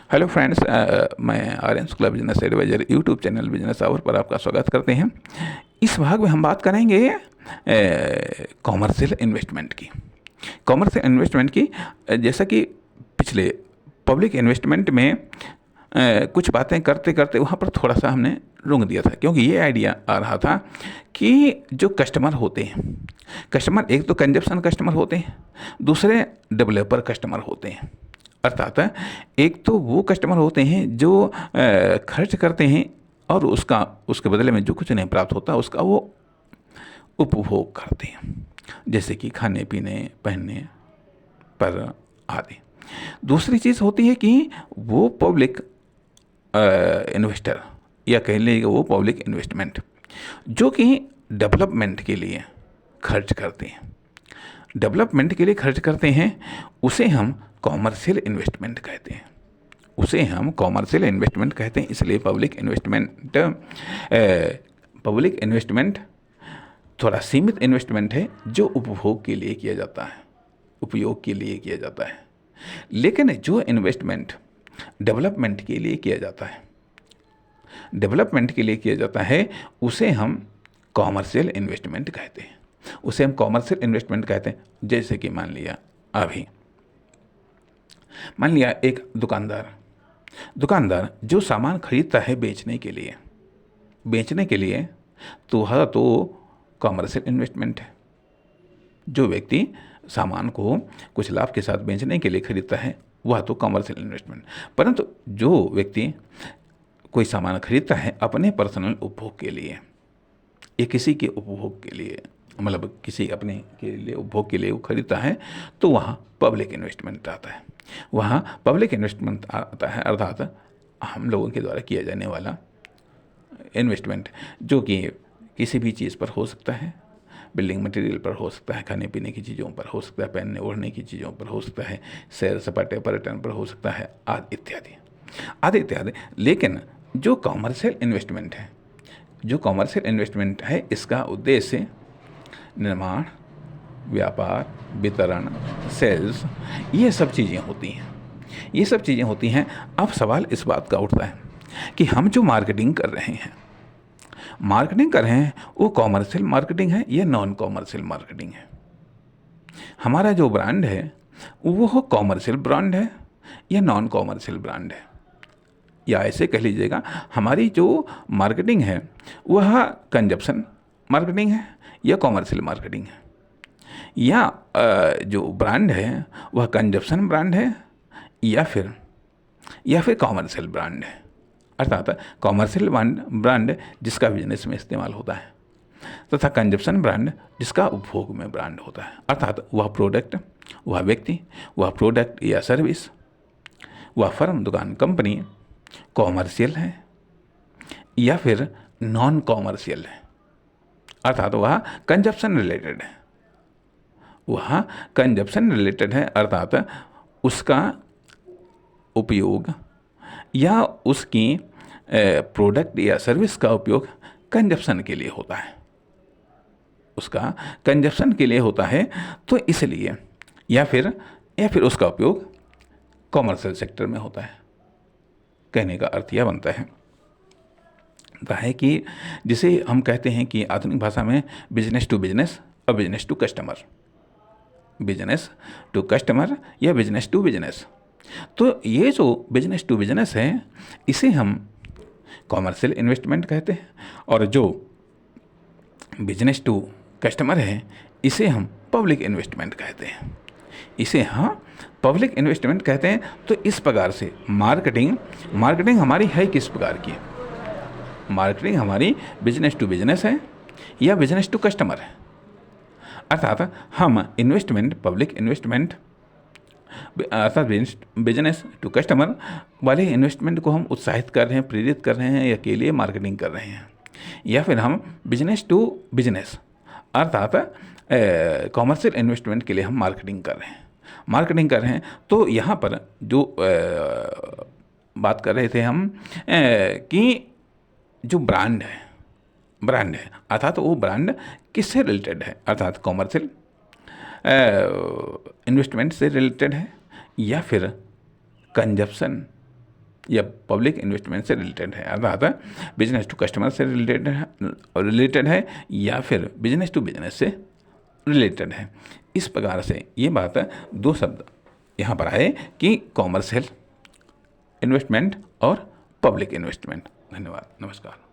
Hello friends, मैं Aryan Shukla business advisor YouTube channel Business Hour पर आपका स्वागत करते हैं। इस भाग में हम बात करेंगे कॉमर्शियल इन्वेस्टमेंट की। कॉमर्शियल इन्वेस्टमेंट की जैसा कि पिछले पब्लिक इन्वेस्टमेंट में कुछ बातें करते करते वहाँ पर थोड़ा सा हमने रोक दिया था, क्योंकि ये आइडिया आ रहा था कि जो कस्टमर होते हैं, कस्टमर एक तो कंजप्शन कस्टमर होते हैं, दूसरे डेवलपर कस्टमर होते हैं। अर्थात एक तो वो कस्टमर होते हैं जो खर्च करते हैं और उसके बदले में जो कुछ नहीं प्राप्त होता उसका वो उपभोग करते हैं, जैसे कि खाने पीने पहनने पर आदि। दूसरी चीज़ होती है कि वो पब्लिक इन्वेस्टर या कह लीजिए वो पब्लिक इन्वेस्टमेंट जो कि डेवलपमेंट के लिए खर्च करते हैं, डेवलपमेंट के लिए खर्च करते हैं, उसे हम कॉमर्शियल इन्वेस्टमेंट कहते हैं। उसे हम कॉमर्शियल इन्वेस्टमेंट कहते हैं। इसलिए पब्लिक इन्वेस्टमेंट थोड़ा सीमित इन्वेस्टमेंट है जो उपभोग के लिए किया जाता है, उपयोग के लिए किया जाता है। लेकिन जो इन्वेस्टमेंट डेवलपमेंट के लिए किया जाता है, डेवलपमेंट के लिए किया जाता है, उसे हम कॉमर्शियल इन्वेस्टमेंट कहते हैं। उसे हम कॉमर्शियल इन्वेस्टमेंट कहते हैं। जैसे कि मान लिया एक दुकानदार जो सामान खरीदता है बेचने के लिए, तो वह तो कॉमर्शियल इन्वेस्टमेंट है। जो व्यक्ति सामान को कुछ लाभ के साथ बेचने के लिए खरीदता है वह तो कॉमर्शियल इन्वेस्टमेंट। परंतु जो व्यक्ति कोई सामान खरीदता है अपने पर्सनल उपभोग के लिए या किसी के उपभोग के लिए, मतलब किसी अपने के लिए उपभोग के लिए वो खरीदता है, तो वहाँ पब्लिक इन्वेस्टमेंट आता है। वहाँ पब्लिक इन्वेस्टमेंट आता है, अर्थात हम लोगों के द्वारा किया जाने वाला इन्वेस्टमेंट, जो कि किसी भी चीज़ पर हो सकता है, बिल्डिंग मटेरियल पर हो सकता है, खाने पीने की चीज़ों पर हो सकता है, पहनने ओढ़ने की चीज़ों पर हो सकता है, सैर सपाटे पर्यटन पर हो सकता है, आदि इत्यादि। लेकिन जो कॉमर्शियल इन्वेस्टमेंट है, इसका उद्देश्य निर्माण, व्यापार, वितरण, सेल्स, ये सब चीज़ें होती हैं। अब सवाल इस बात का उठता है कि हम जो मार्केटिंग कर रहे हैं वो कॉमर्शियल मार्केटिंग है या नॉन कॉमर्शियल मार्केटिंग है। हमारा जो ब्रांड है वो कॉमर्शियल ब्रांड है या नॉन कॉमर्शियल ब्रांड है, या ऐसे कह लीजिएगा हमारी जो मार्केटिंग है वह कंजप्शन मार्केटिंग है या कॉमर्शियल मार्केटिंग है, या जो ब्रांड है वह कंजप्शन ब्रांड है या फिर कॉमर्शियल ब्रांड है। अर्थात कॉमर्शियल ब्रांड जिसका बिजनेस में इस्तेमाल होता है तथा कंजप्शन ब्रांड जिसका उपभोग में ब्रांड होता है। अर्थात वह प्रोडक्ट, वह व्यक्ति, वह प्रोडक्ट या सर्विस, वह फर्म, दुकान, कंपनी कॉमर्शियल है या फिर नॉन कॉमर्शियल है। अर्थात वह कंजप्शन रिलेटेड है, अर्थात उसका उपयोग या उसकी प्रोडक्ट या सर्विस का उपयोग कंजप्शन के लिए होता है, उसका कंजप्शन के लिए होता है, तो इसलिए या फिर उसका उपयोग कॉमर्शियल सेक्टर में होता है। कहने का अर्थ यह बनता है कि जिसे हम कहते हैं कि आधुनिक भाषा में बिजनेस टू बिजनेस और बिजनेस टू कस्टमर या बिजनेस टू बिजनेस। तो ये जो बिजनेस टू बिजनेस है इसे हम कॉमर्शियल इन्वेस्टमेंट कहते हैं, और जो बिजनेस टू कस्टमर है इसे हम पब्लिक इन्वेस्टमेंट कहते हैं। तो इस प्रकार से मार्केटिंग हमारी है किस प्रकार की? मार्केटिंग हमारी बिजनेस टू बिजनेस है या बिजनेस टू कस्टमर है। अर्थात हम पब्लिक इन्वेस्टमेंट अर्थात बिजनेस टू कस्टमर वाले इन्वेस्टमेंट को हम उत्साहित कर रहे हैं, प्रेरित कर रहे हैं या के लिए मार्केटिंग कर रहे हैं, या फिर हम बिजनेस टू बिजनेस अर्थात कॉमर्शियल इन्वेस्टमेंट के लिए हम मार्केटिंग कर रहे हैं। तो यहाँ पर जो बात कर रहे थे हम कि जो ब्रांड है अर्थात वो ब्रांड किससे रिलेटेड है? अर्थात कॉमर्शियल इन्वेस्टमेंट से रिलेटेड है या फिर कंजप्शन या पब्लिक इन्वेस्टमेंट से रिलेटेड है, अर्थात बिजनेस टू कस्टमर से रिलेटेड है या फिर बिजनेस टू बिजनेस से रिलेटेड है। इस प्रकार से ये बात दो शब्द यहाँ पर आए कि कॉमर्शियल इन्वेस्टमेंट और पब्लिक इन्वेस्टमेंट। धन्यवाद, नमस्कार।